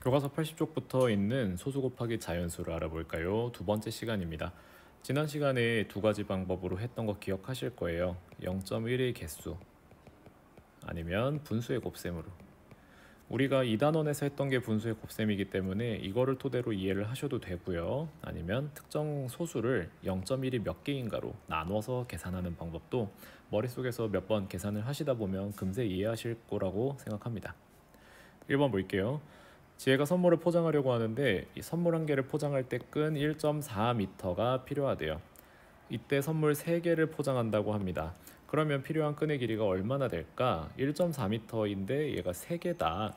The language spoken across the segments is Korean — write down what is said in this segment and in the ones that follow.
교과서 80쪽부터 있는 소수 곱하기 자연수를 알아볼까요? 두 번째 시간입니다. 지난 시간에 두 가지 방법으로 했던 거 기억하실 거예요. 0.1의 개수 아니면 분수의 곱셈으로. 우리가 2단원에서 했던 게 분수의 곱셈이기 때문에 이거를 토대로 이해를 하셔도 되고요. 아니면 특정 소수를 0.1이 몇 개인가로 나눠서 계산하는 방법도 머릿속에서 몇 번 계산을 하시다 보면 금세 이해하실 거라고 생각합니다. 1번 볼게요. 지혜가 선물을 포장하려고 하는데 이 선물 한 개를 포장할 때 끈 1.4m가 필요하대요. 이때 선물 3개를 포장한다고 합니다. 그러면 필요한 끈의 길이가 얼마나 될까? 1.4m인데 얘가 3개다.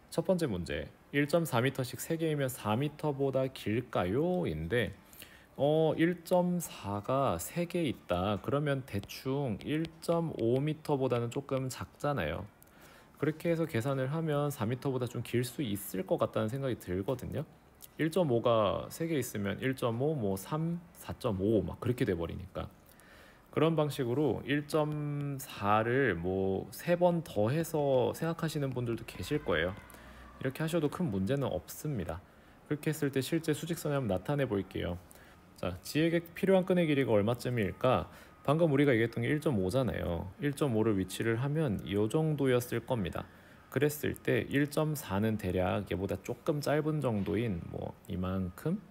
첫 번째 문제. 1.4m씩 3개이면 4m보다 길까요? 인데 1.4가 3개 있다. 그러면 대충 1.5m보다는 조금 작잖아요. 그렇게 해서 계산을 하면 4m보다 좀 길 수 있을 것 같다는 생각이 들거든요. 1.5가 3개 있으면 1.5, 뭐 3, 4.5 막 그렇게 돼버리니까 그런 방식으로 1.4를 뭐 3번 더해서 생각하시는 분들도 계실 거예요. 이렇게 하셔도 큰 문제는 없습니다. 그렇게 했을 때 실제 수직선을 한번 나타내 볼게요. 자, 지에게 필요한 끈의 길이가 얼마쯤일까? 방금 우리가 얘기했던 게 1.5잖아요. 1.5를 위치를 하면 이 정도였을 겁니다. 그랬을 때 1.4는 대략 얘보다 조금 짧은 정도인 뭐 이만큼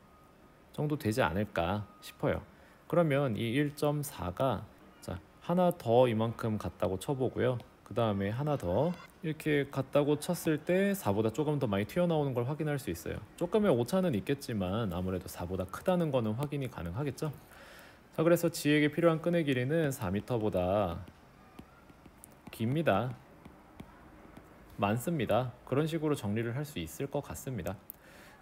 정도 되지 않을까 싶어요. 그러면 이 1.4가 자, 하나 더 이만큼 같다고 쳐보고요. 그 다음에 하나 더 이렇게 같다고 쳤을 때 4보다 조금 더 많이 튀어나오는 걸 확인할 수 있어요. 조금의 오차는 있겠지만 아무래도 4보다 크다는 거는 확인이 가능하겠죠. 자, 그래서 지에게 필요한 끈의 길이는 4m보다 깁니다. 많습니다. 그런 식으로 정리를 할 수 있을 것 같습니다.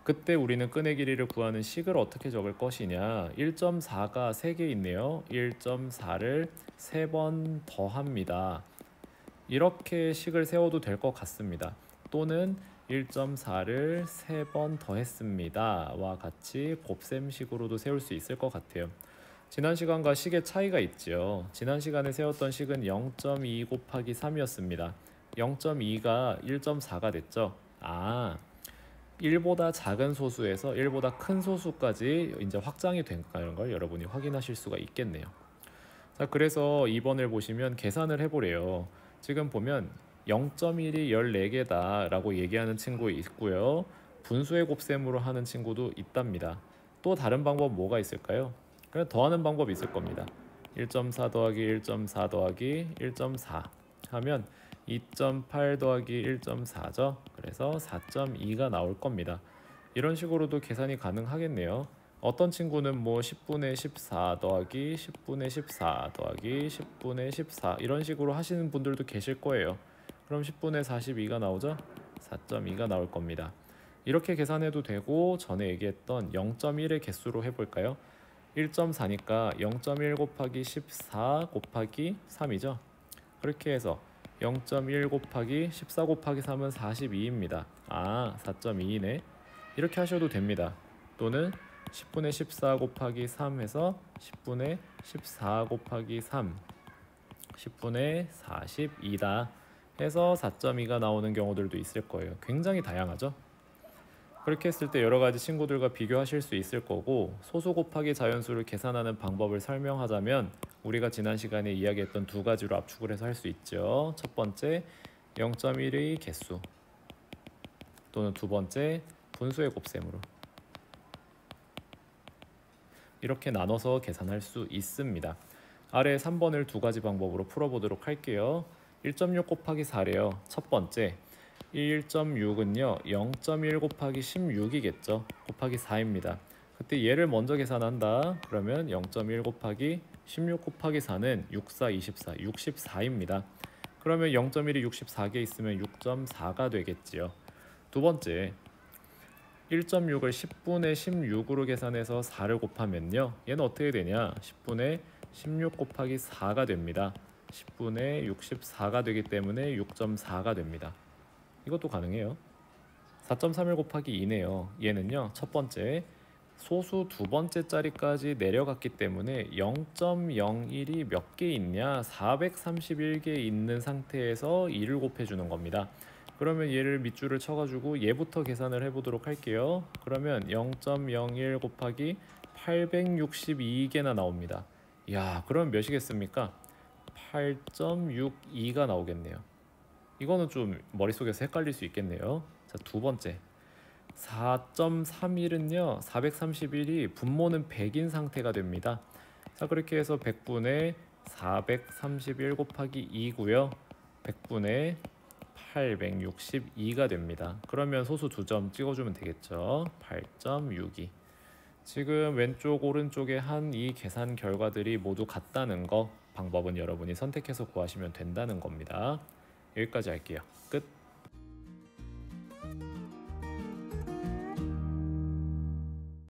그때 우리는 끈의 길이를 구하는 식을 어떻게 적을 것이냐. 1.4가 3개 있네요. 1.4를 3번 더합니다. 이렇게 식을 세워도 될 것 같습니다. 또는 1.4를 3번 더했습니다 와 같이 곱셈식으로도 세울 수 있을 것 같아요. 지난 시간과 식의 차이가 있죠. 지난 시간에 세웠던 식은 0.2 곱하기 3이었습니다. 0.2가 1.4가 됐죠. 1보다 작은 소수에서 1보다 큰 소수까지 이제 확장이 된다는 걸 여러분이 확인하실 수가 있겠네요. 자, 그래서 2번을 보시면 계산을 해보래요. 지금 보면 0.1이 14개다 라고 얘기하는 친구 있고요. 분수의 곱셈으로 하는 친구도 있답니다. 또 다른 방법 뭐가 있을까요? 그냥 더하는 방법이 있을 겁니다. 1.4 더하기 1.4 더하기 1.4 하면 2.8 더하기 1.4죠. 그래서 4.2가 나올 겁니다. 이런 식으로도 계산이 가능하겠네요. 어떤 친구는 뭐 10분의 14 더하기 10분의 14 더하기 10분의 14 이런 식으로 하시는 분들도 계실 거예요. 그럼 10분의 42가 나오죠? 4.2가 나올 겁니다. 이렇게 계산해도 되고 전에 얘기했던 0.1의 개수로 해볼까요? 1.4니까 0.1 곱하기 14 곱하기 3이죠. 그렇게 해서 0.1 곱하기 14 곱하기 3은 42입니다. 4.2네. 이렇게 하셔도 됩니다. 또는 10분의 14 곱하기 3 해서 10분의 14 곱하기 3 10분의 42다 해서 4.2가 나오는 경우들도 있을 거예요. 굉장히 다양하죠. 그렇게 했을 때 여러 가지 친구들과 비교하실 수 있을 거고, 소수 곱하기 자연수를 계산하는 방법을 설명하자면 우리가 지난 시간에 이야기했던 두 가지로 압축을 해서 할 수 있죠. 첫 번째 0.1의 개수 또는 두 번째 분수의 곱셈으로 이렇게 나눠서 계산할 수 있습니다. 아래 3번을 두 가지 방법으로 풀어보도록 할게요. 1.6 곱하기 4래요. 첫 번째 1.6은요 0.1 곱하기 16이겠죠. 곱하기 4입니다. 그때 얘를 먼저 계산한다. 그러면 0.1 곱하기 16 곱하기 4는 6, 4, 24, 64입니다. 그러면 0.1이 64개 있으면 6.4가 되겠지요. 두 번째 1.6을 10분의 16으로 계산해서 4를 곱하면요 얘는 어떻게 되냐. 10분의 16 곱하기 4가 됩니다. 10분의 64가 되기 때문에 6.4가 됩니다. 이것도 가능해요. 4.31 곱하기 2네요. 얘는요 첫 번째 소수 두 번째 자리까지 내려갔기 때문에 0.01이 몇 개 있냐 431개 있는 상태에서 2를 곱해주는 겁니다. 그러면 얘를 밑줄을 쳐가지고 얘부터 계산을 해보도록 할게요. 그러면 0.01 곱하기 862개나 나옵니다. 이야, 그럼 몇이겠습니까? 8.62가 나오겠네요. 이거는 좀 머릿속에서 헷갈릴 수 있겠네요. 자, 두 번째 4.31은요 431이 분모는 100인 상태가 됩니다. 자, 그렇게 해서 100분의 431 곱하기 2고요 100분의 862가 됩니다. 그러면 소수 2점 찍어주면 되겠죠. 8.62. 지금 왼쪽 오른쪽에 한 이 계산 결과들이 모두 같다는 거, 방법은 여러분이 선택해서 구하시면 된다는 겁니다. 여기까지 할게요. 끝.